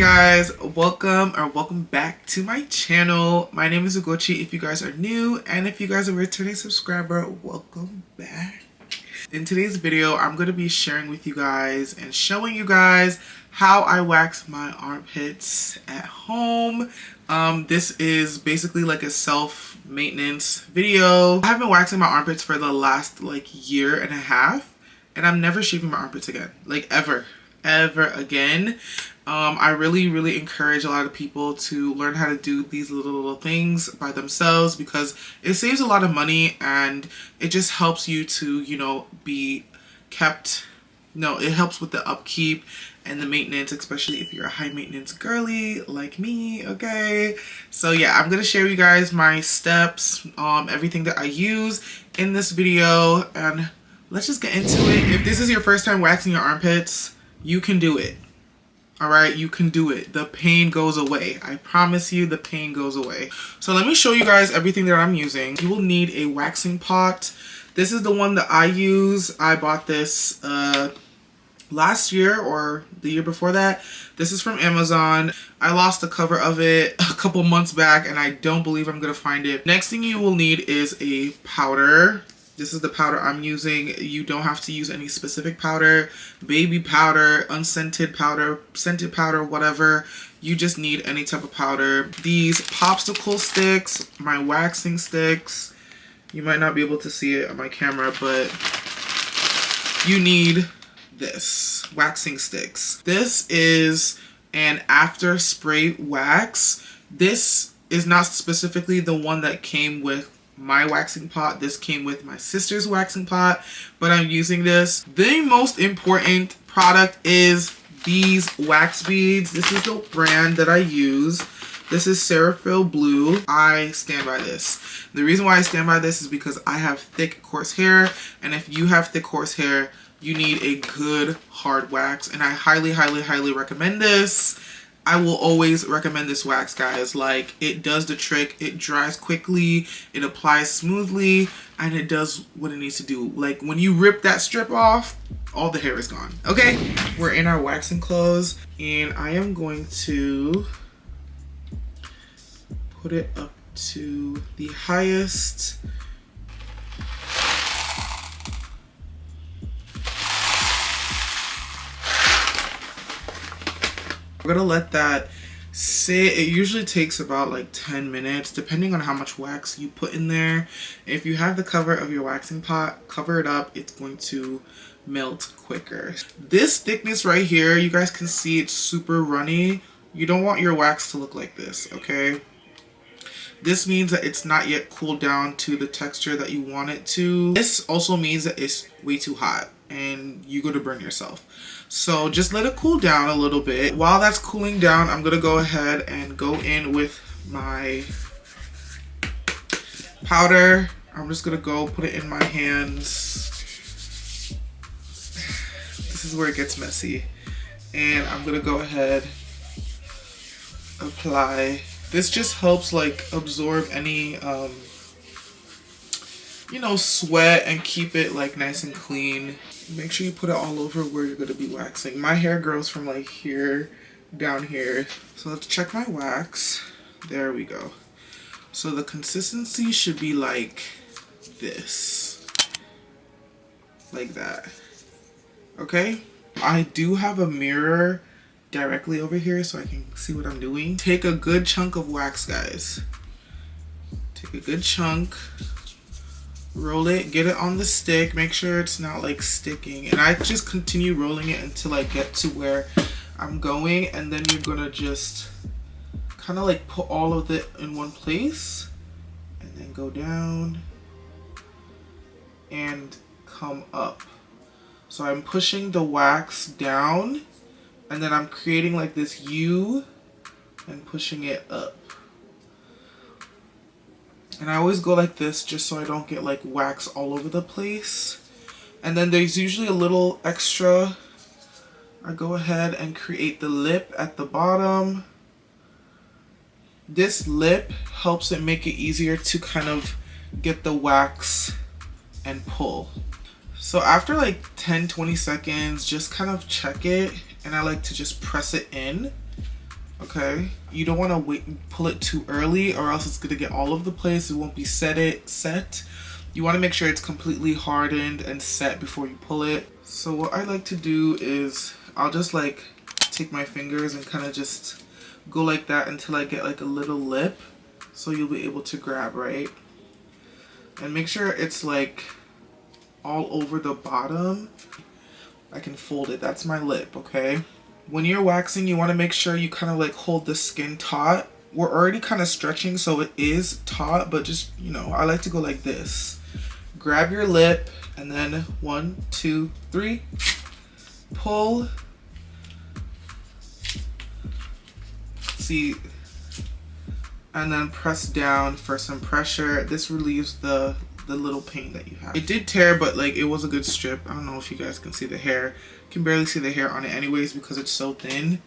guys, welcome back to my channel. My name is Ugochi if you guys are new, and if you guys are a returning subscriber, welcome back. In today's video, I'm going to be sharing with you guys and showing you guys how I wax my armpits at home. This is basically like a self-maintenance video. I have been waxing my armpits for the last like year and a half, and I'm never shaving my armpits again, like ever again. I really encourage a lot of people to learn how to do these little things by themselves because it saves a lot of money and it just helps you to, you know, be kept. No, it helps with the upkeep and the maintenance, especially if you're a high maintenance girly like me. Okay, so yeah, I'm gonna share you guys my steps, everything that I use in this video, and let's just get into it. If this is your first time waxing your armpits, you can do it. All right, you can do it. The pain goes away. I promise you, the pain goes away. So let me show you guys everything that I'm using. You will need a waxing pot. This is the one that I use. I bought this last year or the year before that. This is from Amazon. I lost the cover of it a couple months back and I don't believe I'm gonna find it. Next thing you will need is a powder. This is the powder I'm using. You don't have to use any specific powder, baby powder, unscented powder, scented powder, whatever. You just need any type of powder. These popsicle sticks, my waxing sticks. You might not be able to see it on my camera, but you need this, waxing sticks. This is an after spray wax. This is not specifically the one that came with my waxing pot. This came with my sister's waxing pot, but I'm using this. The most important product is these wax beads. This is the brand that I use. This is Seraphil Blue. I stand by this. The reason why I stand by this is because I have thick, coarse hair, and if you have thick, coarse hair, you need a good hard wax, and I highly recommend this. I will always recommend this wax, guys. Like, it does the trick. It dries quickly, it applies smoothly, and it does what it needs to do. Like, when you rip that strip off, all the hair is gone. Okay, we're in our waxing clothes, and I am going to put it up to the highest. We're gonna let that sit. It usually takes about like 10 minutes depending on how much wax you put in there. If you have the cover of your waxing pot, cover it up. It's going to melt quicker. This thickness right here, you guys can see it's super runny. You don't want your wax to look like this, okay? This means that it's not yet cooled down to the texture that you want it to. This also means that it's way too hot and you're gonna burn yourself. So just let it cool down a little bit. While that's cooling down, I'm gonna go ahead and go in with my powder. I'm just gonna go put it in my hands. This is where it gets messy. And I'm gonna go ahead, apply. This just helps like absorb any you know, sweat and keep it like nice and clean. Make sure you put it all over where you're gonna be waxing. My hair grows from like here down here. So let's check my wax. There we go. So the consistency should be like this. Like that. Okay? I do have a mirror directly over here so I can see what I'm doing. Take a good chunk of wax, guys. Take a good chunk. Roll it, get it on the stick, make sure it's not like sticking, and I just continue rolling it until I get to where I'm going, and then you're gonna just kind of like put all of it in one place and then go down and come up. So I'm pushing the wax down and then I'm creating like this U and pushing it up. And I always go like this just so I don't get like wax all over the place. And then there's usually a little extra. I go ahead and create the lip at the bottom. This lip helps it make it easier to kind of get the wax and pull. So after like 10-20 seconds, just kind of check it, and I like to just press it in Okay, you don't want to pull it too early, or else it's gonna get all over the place. It won't be set. You want to make sure it's completely hardened and set before you pull it. So what I like to do is I'll just like take my fingers and kind of just go like that until I get like a little lip, so you'll be able to grab, right? And make sure it's like all over the bottom. I can fold it. That's my lip, okay? When you're waxing, you want to make sure you kind of like hold the skin taut. We're already kind of stretching, so it is taut, but just, you know, I like to go like this. Grab your lip and then 1, 2, 3, pull. See, and then press down for some pressure. This relieves the little pain that you have. It did tear, but like it was a good strip. I don't know if you guys can see the hair. You can barely see the hair on it anyways because it's so thin.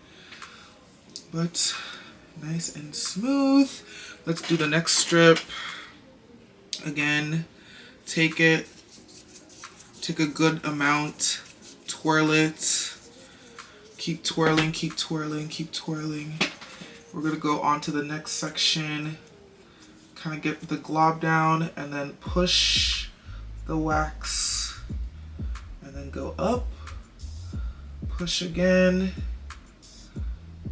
But nice and smooth. Let's do the next strip. Again, take a good amount, twirl it. Keep twirling, keep twirling, keep twirling. We're gonna go on to the next section. Kind of get the glob down and then push the wax and then go up, push again,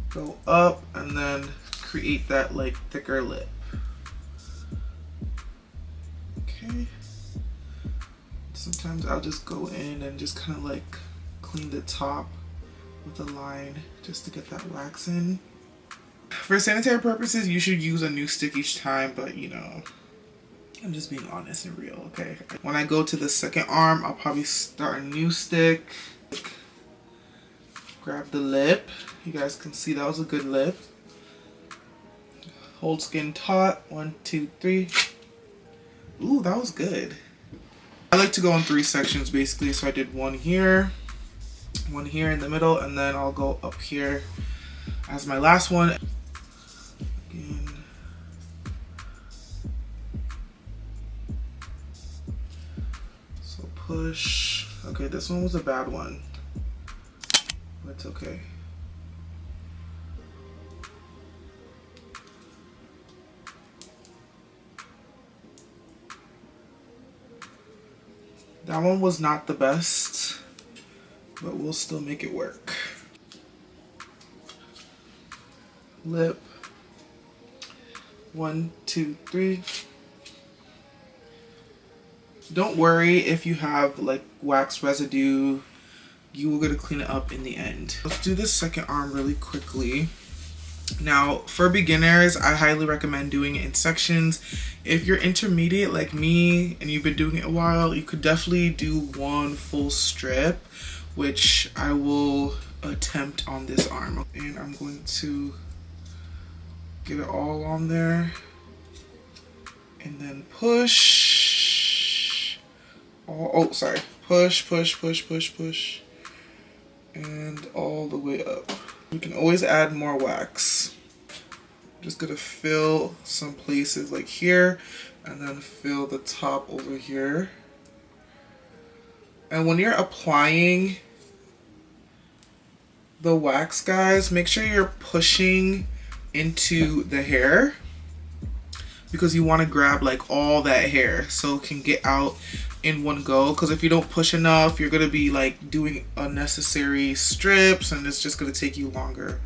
go up, and then create that like thicker lip. Okay. Sometimes I'll just go in and just kind of like clean the top with a line just to get that wax in. For sanitary purposes, you should use a new stick each time, but you know, I'm just being honest and real, okay? When I go to the second arm, I'll probably start a new stick. Grab the lip. You guys can see that was a good lip. Hold skin taut. 1, 2, 3. Ooh, that was good. I like to go in 3 sections basically, so I did one here in the middle, and then I'll go up here as my last one. Again. So push. Okay, this one was a bad one, but it's okay. That one was not the best, but we'll still make it work. Lip. 1, 2, 3. Don't worry if you have like wax residue. You will get to clean it up in the end. Let's do the second arm really quickly. Now, for beginners, I highly recommend doing it in sections. If you're intermediate like me and you've been doing it a while, you could definitely do one full strip, which I will attempt on this arm. And I'm going to get it all on there and then push. Push, push, push, push, push, and all the way up. You can always add more wax. I'm just gonna fill some places like here and then fill the top over here. And when you're applying the wax, guys, make sure you're pushing into the hair because you want to grab like all that hair so it can get out in one go, because if you don't push enough, you're gonna be like doing unnecessary strips and it's just gonna take you longer.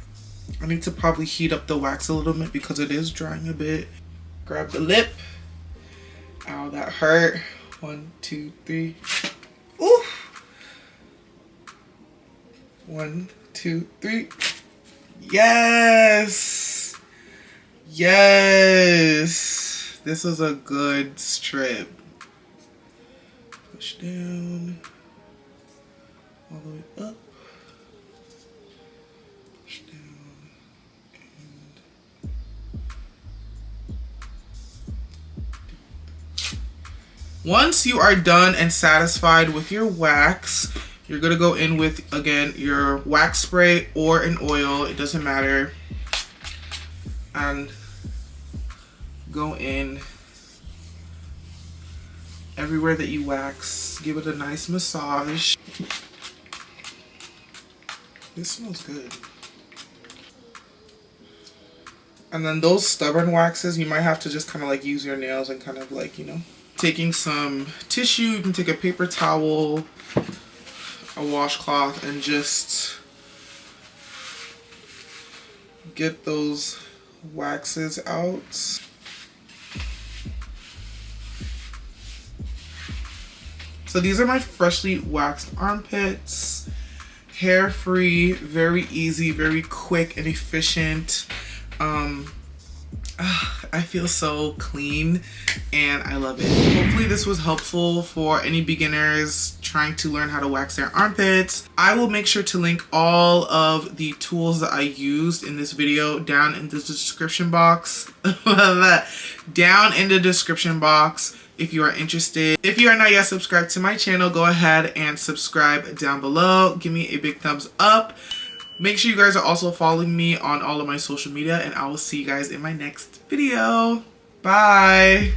I need to probably heat up the wax a little bit because it is drying a bit. Grab the lip. Ow, that hurt. 1, 2, 3. Ooh. 1, 2, 3. Yes. Yes. This was a good strip. Push down. All the way up. Push down. And once you are done and satisfied with your wax, you're gonna go in with, again, your wax spray or an oil, it doesn't matter, and go in everywhere that you wax. Give it a nice massage. This smells good. And then those stubborn waxes, you might have to just kind of like use your nails and kind of like, you know, taking some tissue, you can take a paper towel, a washcloth, and just get those waxes out. So these are my freshly waxed armpits. Hair free, very easy, very quick and efficient. I feel so clean and I love it. Hopefully this was helpful for any beginners trying to learn how to wax their armpits. I will make sure to link all of the tools that I used in this video down in the description box. Down in the description box if you are interested. If you are not yet subscribed to my channel, go ahead and subscribe down below. Give me a big thumbs up. Make sure you guys are also following me on all of my social media, and I will see you guys in my next video. Bye.